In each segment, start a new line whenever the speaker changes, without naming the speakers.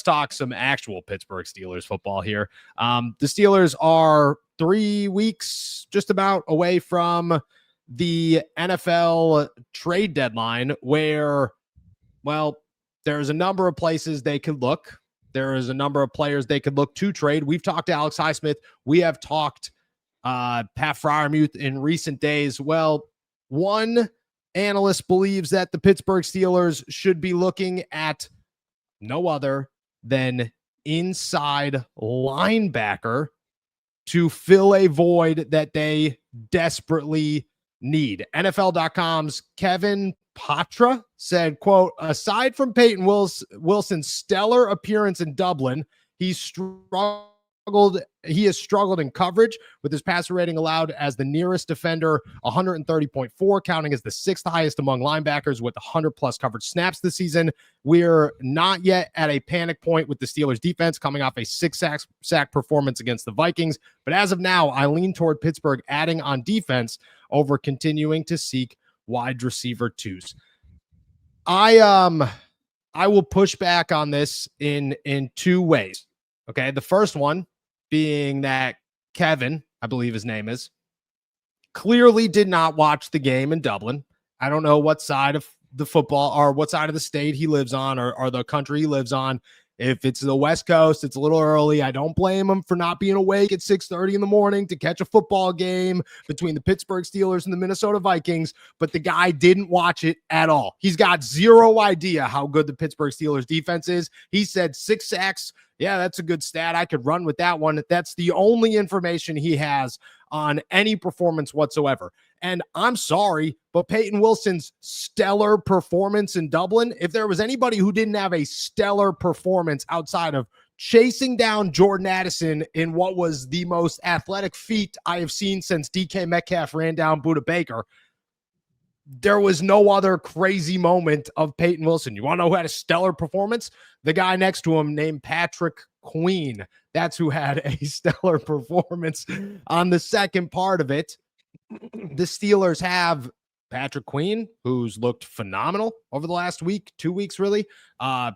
talk some actual Pittsburgh Steelers football here. The Steelers are 3 weeks just about away from the NFL trade deadline where, well, there's a number of places they could look. There is a number of players they could look to trade. We've talked to Alex Highsmith. We have talked Pat Freiermuth in recent days. Well, one analyst believes that the Pittsburgh Steelers should be looking at no other than inside linebacker to fill a void that they desperately need. NFL.com's Kevin Patra said, quote, aside from Payton Wilson's stellar appearance in Dublin, he has struggled in coverage, with his passer rating allowed as the nearest defender 130.4, counting as the sixth highest among linebackers with 100+ coverage snaps this season. We're not yet at a panic point with the Steelers defense coming off a 6-sack performance against the Vikings. But as of now, I lean toward Pittsburgh adding on defense over continuing to seek wide receiver twos. I will push back on this in two ways. Okay. The first one being that Kevin, I believe his name is, clearly did not watch the game in Dublin. I don't know what side of the football or what side of the state he lives on or the country he lives on. If it's the West Coast, it's a little early. I don't blame him for not being awake at 6:30 in the morning to catch a football game between the Pittsburgh Steelers and the Minnesota Vikings, but the guy didn't watch it at all. He's got zero idea how good the Pittsburgh Steelers defense is. He said 6 sacks. Yeah, that's a good stat. I could run with that one. That's the only information he has on any performance whatsoever. And I'm sorry, but Payton Wilson's stellar performance in Dublin, if there was anybody who didn't have a stellar performance outside of chasing down Jordan Addison in what was the most athletic feat I have seen since DK Metcalf ran down Budda Baker, there was no other crazy moment of Payton Wilson. You want to know who had a stellar performance? The guy next to him named Patrick Queen. That's who had a stellar performance on the second part of it. The Steelers have Patrick Queen, who's looked phenomenal over the last week, 2 weeks, really.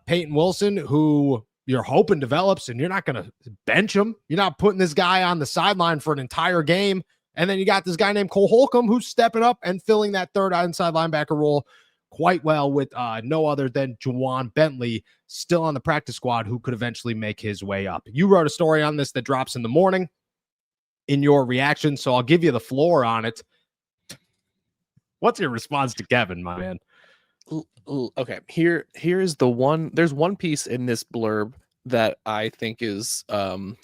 Payton Wilson, who you're hoping develops, and you're not going to bench him. You're not putting this guy on the sideline for an entire game. And then you got this guy named Cole Holcomb who's stepping up and filling that third inside linebacker role quite well with no other than Juwan Bentley still on the practice squad who could eventually make his way up. You wrote a story on this that drops in the morning in your reaction, so I'll give you the floor on it. What's your response to Kevin, my man?
Okay, here's the one. There's one piece in this blurb that I think is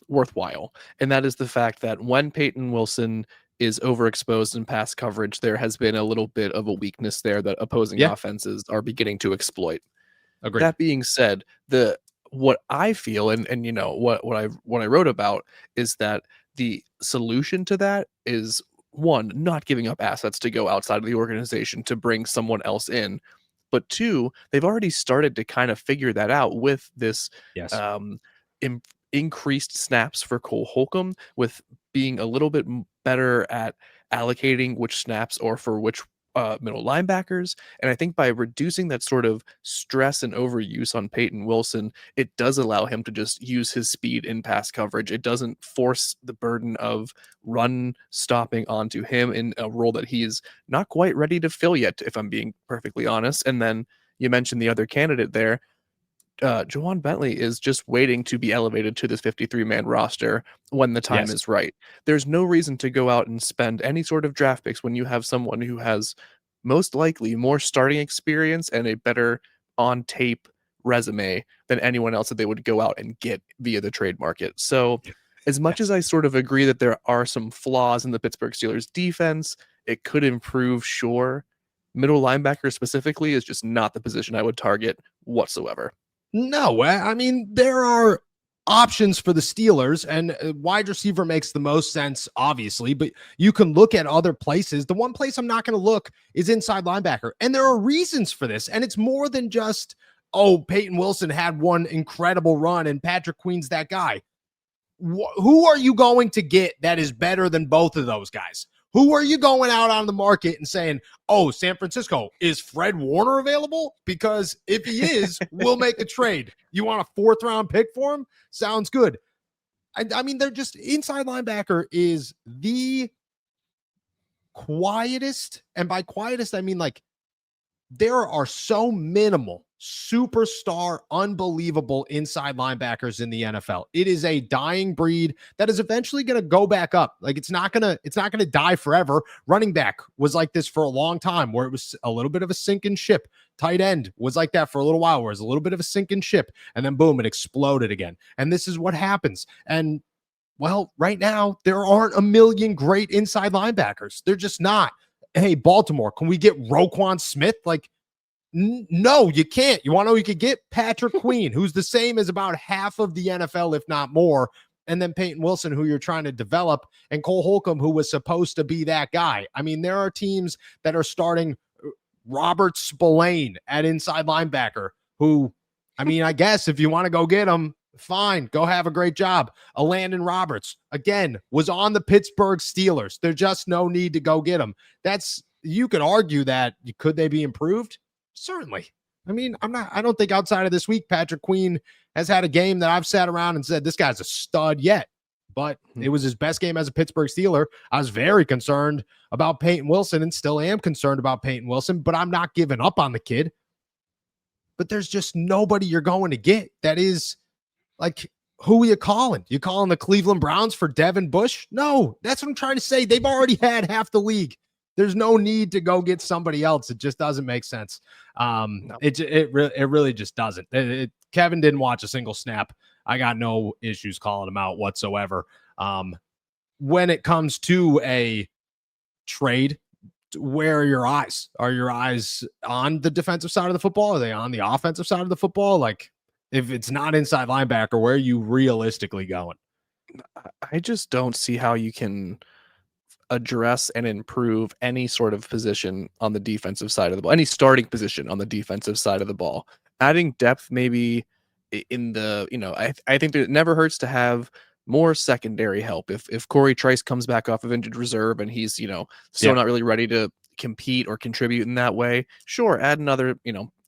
worthwhile, and that is the fact that when Payton Wilson is overexposed in pass coverage, there has been a little bit of a weakness there that opposing offenses are beginning to exploit.
Agreed.
That being said, what I feel and you know what I wrote about is that the solution to that is, one, not giving up assets to go outside of the organization to bring someone else in. But two, they've already started to kind of figure that out with this increased snaps for Cole Holcomb, with being a little bit better at allocating which snaps or for which middle linebackers. And I think by reducing that sort of stress and overuse on Payton Wilson, it does allow him to just use his speed in pass coverage. It doesn't force the burden of run stopping onto him in a role that he is not quite ready to fill yet, if I'm being perfectly honest. And then you mentioned the other candidate there. Juwan Bentley is just waiting to be elevated to this 53-man roster when the time is right. There's no reason to go out and spend any sort of draft picks when you have someone who has most likely more starting experience and a better on-tape resume than anyone else that they would go out and get via the trade market. So as much as I sort of agree that there are some flaws in the Pittsburgh Steelers defense, it could improve, sure. Middle linebacker specifically is just not the position I would target whatsoever.
No, I mean, there are options for the Steelers, and wide receiver makes the most sense, obviously, but you can look at other places. The one place I'm not going to look is inside linebacker, and there are reasons for this, and it's more than just, oh, Payton Wilson had one incredible run, and Patrick Queen's that guy. Who are you going to get that is better than both of those guys? Who are you going out on the market and saying, oh, San Francisco, is Fred Warner available? Because if he is, we'll make a trade. You want a 4th round pick for him? Sounds good. I mean, they're just inside linebacker is the quietest. And by quietest, I mean like there are so minimal superstar, unbelievable inside linebackers in the NFL. It is a dying breed that is eventually going to go back up. Like it's not going to die forever. Running back was like this for a long time where it was a little bit of a sinking ship. Tight end was like that for a little while where it was a little bit of a sinking ship and then boom, it exploded again. And this is what happens. And well, right now there aren't a million great inside linebackers. They're just not. Hey, Baltimore, can we get Roquan Smith? Like, no, you can't. You want to know you could get Patrick Queen, who's the same as about half of the NFL, if not more. And then Payton Wilson, who you're trying to develop, and Cole Holcomb, who was supposed to be that guy. I mean, there are teams that are starting Robert Spillane at inside linebacker, who, I mean, I guess if you want to go get him, fine, go have a great job. A Landon Roberts, again, was on the Pittsburgh Steelers. There's just no need to go get him. You could argue that could they be improved? Certainly. I mean, I don't think outside of this week, Patrick Queen has had a game that I've sat around and said, this guy's a stud yet, but it was his best game as a Pittsburgh Steeler. I was very concerned about Payton Wilson and still am concerned about Payton Wilson, but I'm not giving up on the kid. But there's just nobody you're going to get that is like, who are you calling? You calling the Cleveland Browns for Devin Bush? No, that's what I'm trying to say. They've already had half the league. There's no need to go get somebody else. It just doesn't make sense. No. It really just doesn't. Kevin didn't watch a single snap. I got no issues calling him out whatsoever. When it comes to a trade, where are your eyes? Are your eyes on the defensive side of the football? Are they on the offensive side of the football? Like, if it's not inside linebacker, where are you realistically going?
I just don't see how you can address and improve any sort of position on the defensive side of the ball, any starting position on the defensive side of the ball. Adding depth maybe in the, I think that it never hurts to have more secondary help. If Corey Trice comes back off of injured reserve and he's, still not really ready to compete or contribute in that way, sure, add another,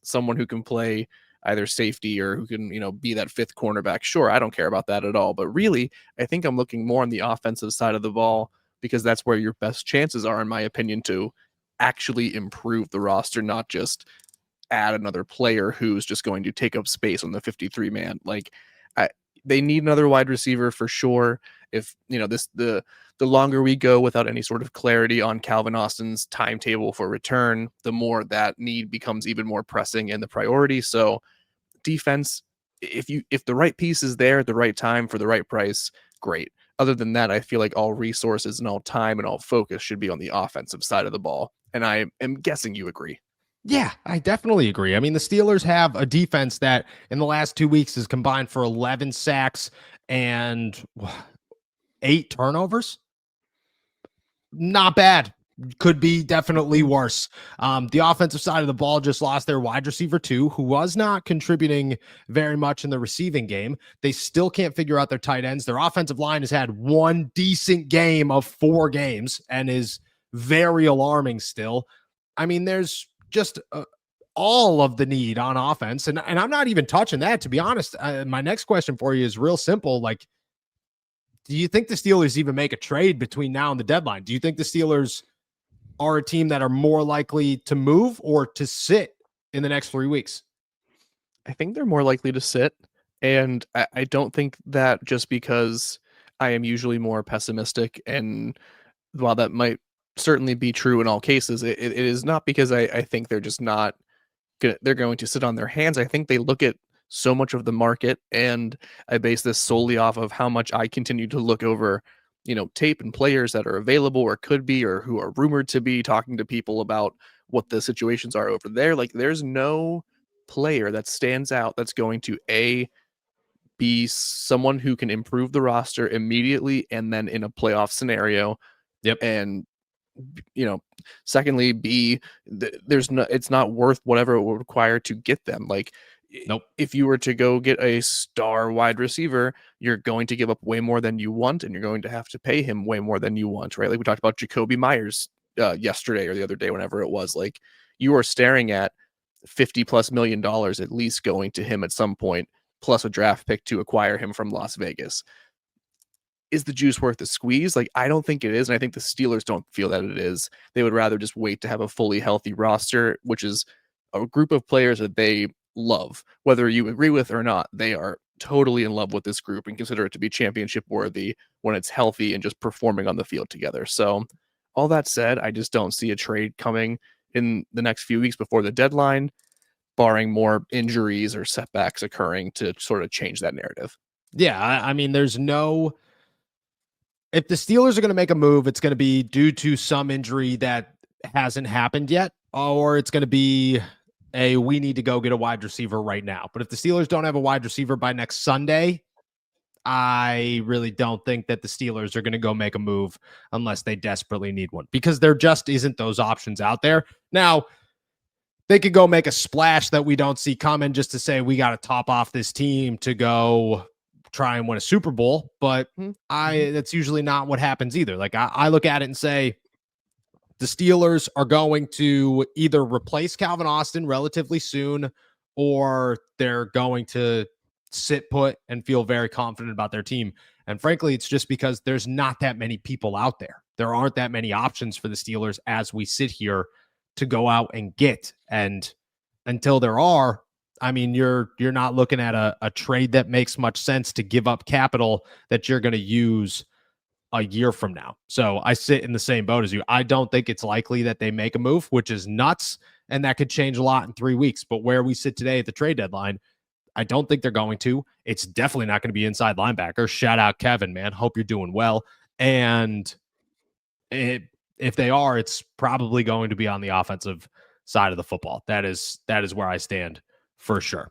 someone who can play either safety or who can, be that 5th cornerback. Sure, I don't care about that at all. But really, I think I'm looking more on the offensive side of the ball because that's where your best chances are, in my opinion, to actually improve the roster, not just add another player who's just going to take up space on the 53-man. Like, they need another wide receiver for sure. If, the longer we go without any sort of clarity on Calvin Austin's timetable for return, the more that need becomes even more pressing and the priority. So defense, if the right piece is there at the right time for the right price, great. Other than that, I feel like all resources and all time and all focus should be on the offensive side of the ball. And I am guessing you agree.
Yeah, I definitely agree. I mean, the Steelers have a defense that in the last 2 weeks has combined for 11 sacks and 8 turnovers. Not bad. Could be definitely worse. The offensive side of the ball just lost their wide receiver 2, who was not contributing very much in the receiving game. They still can't figure out their tight ends. Their offensive line has had one decent game of 4 games and is very alarming still. I mean, there's just all of the need on offense. And I'm not even touching that, to be honest. My next question for you is real simple. Like, do you think the Steelers even make a trade between now and the deadline? Do you think the Steelers are a team that are more likely to move or to sit in the next 3 weeks?
I think they're more likely to sit. And I don't think that just because I am usually more pessimistic, and while that might certainly be true in all cases, it is not because I think they're just not they're going to sit on their hands. I think they look at so much of the market, and I base this solely off of how much I continue to look over, tape and players that are available or could be or who are rumored to be, talking to people about what the situations are over there. Like, there's no player that stands out that's going to be someone who can improve the roster immediately and then in a playoff scenario.
Yep.
And secondly, it's not worth whatever it would require to get them. Like,
Nope.
If you were to go get a star wide receiver, you're going to give up way more than you want, and you're going to have to pay him way more than you want, right? Like we talked about Jacoby Myers yesterday or the other day, whenever it was. Like you are staring at $50+ million at least going to him at some point, plus a draft pick to acquire him from Las Vegas. Is the juice worth the squeeze? Like, I don't think it is. And I think the Steelers don't feel that it is. They would rather just wait to have a fully healthy roster, which is a group of players that they love. Whether you agree with or not, they are totally in love with this group and consider it to be championship worthy when it's healthy and just performing on the field together. So, all that said, I just don't see a trade coming in the next few weeks before the deadline, barring more injuries or setbacks occurring to sort of change that narrative.
Yeah, I mean, there's no. If the Steelers are going to make a move, it's going to be due to some injury that hasn't happened yet, or it's going to be we need to go get a wide receiver right now. But if the Steelers don't have a wide receiver by next Sunday, I really don't think that the Steelers are going to go make a move unless they desperately need one, because there just isn't those options out there. Now, they could go make a splash that we don't see coming just to say we got to top off this team to go try and win a Super Bowl, but that's usually not what happens either. Like I look at it and say the Steelers are going to either replace Calvin Austin relatively soon, or they're going to sit put and feel very confident about their team. And frankly, it's just because there's not that many people out there. There aren't that many options for the Steelers as we sit here to go out and get. And until there are, I mean, you're not looking at a trade that makes much sense to give up capital that you're going to use a year from now. So I sit in the same boat as you. I don't think it's likely that they make a move, which is nuts. And that could change a lot in 3 weeks. But where we sit today at the trade deadline, I don't think they're going to. It's definitely not going to be inside linebacker. Shout out Kevin, man. Hope you're doing well. And if they are, it's probably going to be on the offensive side of the football. That is where I stand for sure.